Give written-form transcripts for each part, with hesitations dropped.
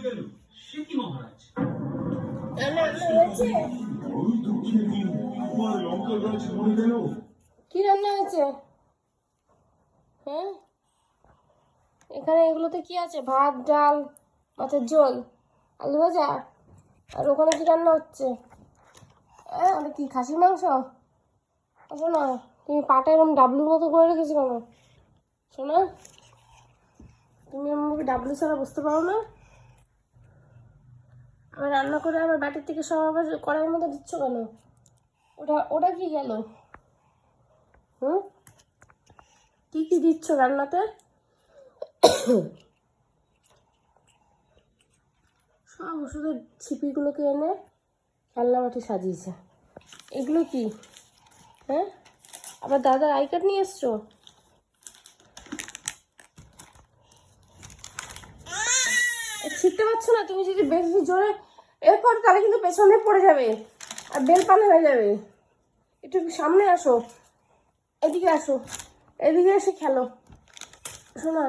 গেল, সে কি মহারাজ? কি রান্না হয়েছে? হ্যাঁ, এখানে এগুলোতে কি আছে? ভাত, ডাল, মাছের ঝোল, আলু ভাজা। আর ওখানে কি রান্না হচ্ছে? ওটা কি খাসির মাংস? শোনা, তুমি পাটা এরকম ডাবলুর মতো করে রেখেছো কেন? শোনা, তুমি আমাকে ডাবলু ছাড়া বুঝতে পারো না? আমি রান্না করে আমার বাটির থেকে সব আবার কড়াইয়ের মধ্যে দিচ্ছ কেন? ওটা ওটা কি গেল? হুম, কি কি দিচ্ছ রান্নাতে? সব ওষুধের ছিপিগুলোকে এনে খেলনা মাটি সাজিয়েছে। এগুলো কি? হ্যাঁ, আবার দাদার আই কার্ড নিয়ে এসছো? ছিটতে পারছো না তুমি? যদি বেশি জোরে এরপর তাহলে কিন্তু পেছনে পড়ে যাবে আর বেল পানা হয়ে যাবে। একটু সামনে আসো, এদিকে আসো, এদিকে এসে খেলো। শোনা,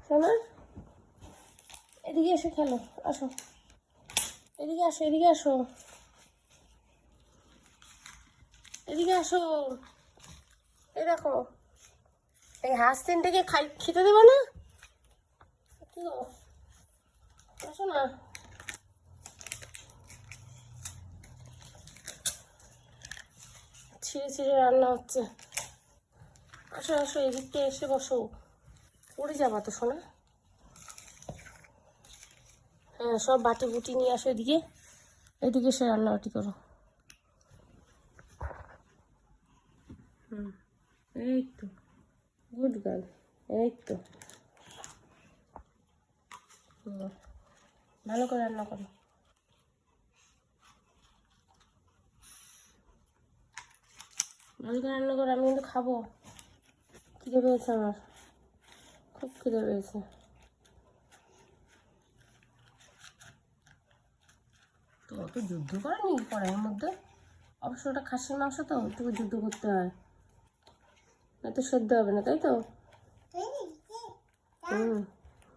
শোনা, এদিকে এসে খেলো। আসো, এদিকে আসো, এদিকে আসো, এদিকে আসো। এই দেখো, এই হাঁস তিনটাকে খেতে দেবো না? কি গো, আসো না। ছিঁড়ে ছিঁড়ে রান্না হচ্ছে। আসো আসো, এদিকটা এসে বসো। পড়ে যাবা তো শোনা। হ্যাঁ, সব বাটি বুটি নিয়ে আসো এদিকে। এদিকে এসে রান্নাবাটি করো। এই তো, গুড গার্ল। এই তো, ভালো করে রান্না করো। ভালো করে রান্না করো, আমি কিন্তু খাবো। খিদে পেয়েছে আমার, খুব খিদে পেয়েছে। তো অত যুদ্ধ করেনি কড়াইয়ের মধ্যে? অবশ্য ওটা খাসির মাংস, তো একটু যুদ্ধ করতে হয়, না তো সেদ্ধ হবে না, তাই তো? হুম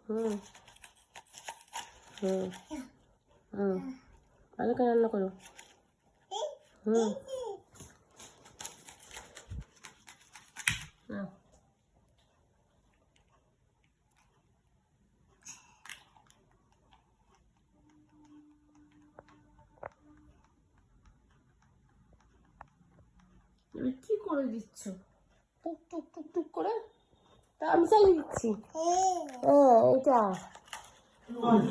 হুম হুম হুম, ভালো করে রান্না করো। হুম, নাও। তুমি কি করে দিচ্ছ? টুক টুক টুক টুক করে? তা আমি চালিয়ে দিচ্ছি। হ্যাঁ, এটা